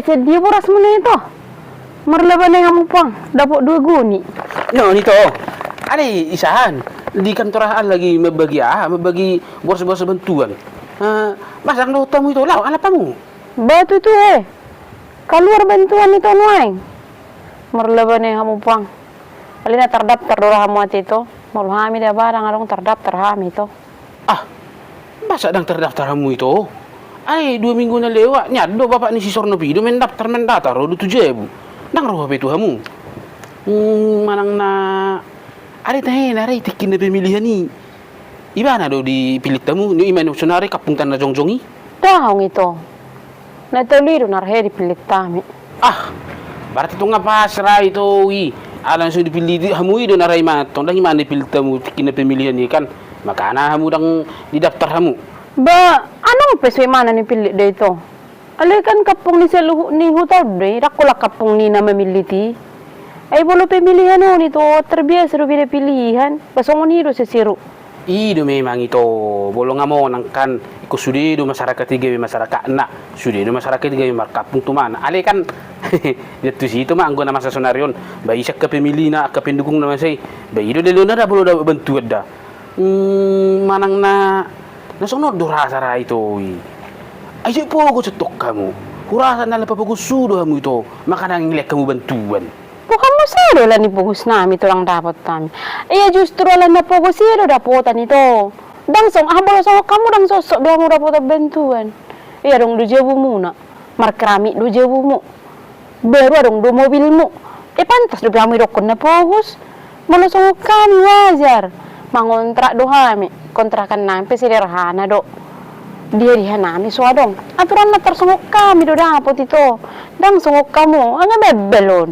Sedia boras mana itu? Marlaban na nga mo pang, dapat 2 guni. No, nito. Ani, isahan. Di kantorahan lagi mabagi boros-boros bantuan. Masang nota mo ito, ala pa mo. Batu tu Keluar bantuan itu nuai. Marlaban na nga mo pang. Alina terdaftar do rahamu ati itu. Malhami dah barang arong terdaftar hami itu. Masa dang terdaftar kamu itu? Ay, 2 minggu na lewat. Nyado bapak ni si Sornopido mendaftar do 7.000. Nang roh apa itu kamu? Manang na... Ada tahe narai tikin na pemilihan ni. Iba na do dipilih tamu. Ni iman sunari kapung tan na jongjongi. Dahong itu. Natalido narhe dipilih tami. Berarti itu ngapasra itu wi. Alang so dipilih kamu itu narai matong. Dang iman dipilih tamu tikin na pemilihan ni kan. Makana kamu dang didaftar kamu. Ano pesoy mana ni pilih dah itu? Alay kan kapung ni seluhu ni hutaw deh, rakulah kapung ni na memiliti. Ay bolo pemilihan o nito, terbiasa do bila pilihan. Pasongon hido sa siru. Ido memang itu. Bolo nga mo nang kan iko sudi do masyarakat tiga masyarakat na. Sudi do masyarakat tiga kapung tuman. Alay kan dito situ mah anggo na masa sonarion. Ba isak ka pemili na ka pendukung naman say. Ba ido delo na da bolo da bantuan da. Manang na nasonod do rasa itu. Ay po ako cetok kamu. Kurasa na lapapagusudo kamu itu. Maka nangilek kamu bantuan. Bukan masero lah ni pugus nami ito lang dapat kami. Iya justru lah na pugus siro dapotan ito. Dangsong habang sa kamu dang sosok doang mo dapat bantuan. Iya dong do jebu muna. Markrami do jebu mo. Baru dong do mobil mo. Pantas do kami dokon na pugus. Malusong kami wajar. Mangontrak do kami. Kontrakan namin sederhana do. Dia dihanami suadong. Aturan na tersungok kami do dapat ito. Dang sungok kamu, ang mebelon.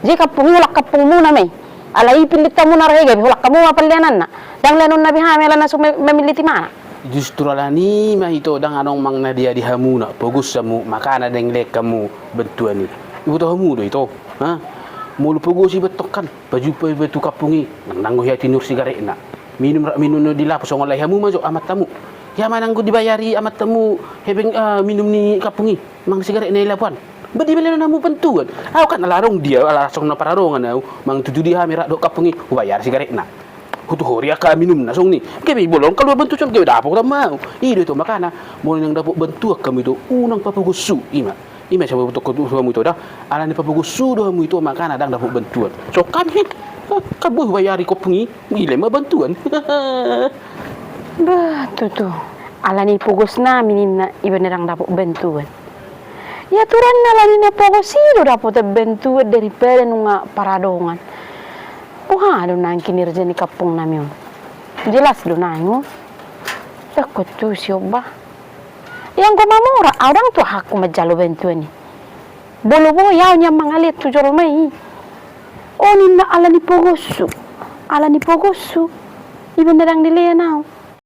Jika kapung hulak kapung muna may. Alay pilit ka muna rege, hulak kamu mapalianan na. Dang lenon na bihami ala na memiliti mana. Justru ala ni mah itu dang anong mang na dia dihamuna. Pogus samu makana deng lek kamu bantuan ni. Ibu tahu kamu do itu, ha? Mulu pogus si betok kan. Baju betu kapungi nang nanggo ya tinur sigaret na. Minum no dilapos ang alay hamu masuk amat tamu. Ya manang ko dibayari amat tamu hebeng minum ni kapungi mang sigaret na ilapuan. Badi beli na mo bantuan. Aw kan alarong dia alasong na pararongan na mang tuju di hamira do kapungi bayar sigaret na. Hutu hori ka minum na song ni. Kaya bolong kalau bantuan kaya dapat ta mau. Ido itu makana mo nang dapat bantuan kami itu unang papugusu ima. Ima sa betul kamu itu dah. Ala ni papugusu do kamu itu makana dang dapat bantuan. So kami kabuh bayari kapungi ile ma bantuan. Tuh. Ala ni pugos namin na iba nilang dapat bantuan. Ya turan na lang na pugos sino dapat bantuan daripada nung paradongan. Ano na ang kinirja ni kapong namin. Jelas do na mo. Takot to siya ba? Yang kumamura, orang tu aku majalo bantuan ni. Bolo yaw niya mangalit tujol may. O ni na ala ni pugosu. Iba na lang nila yan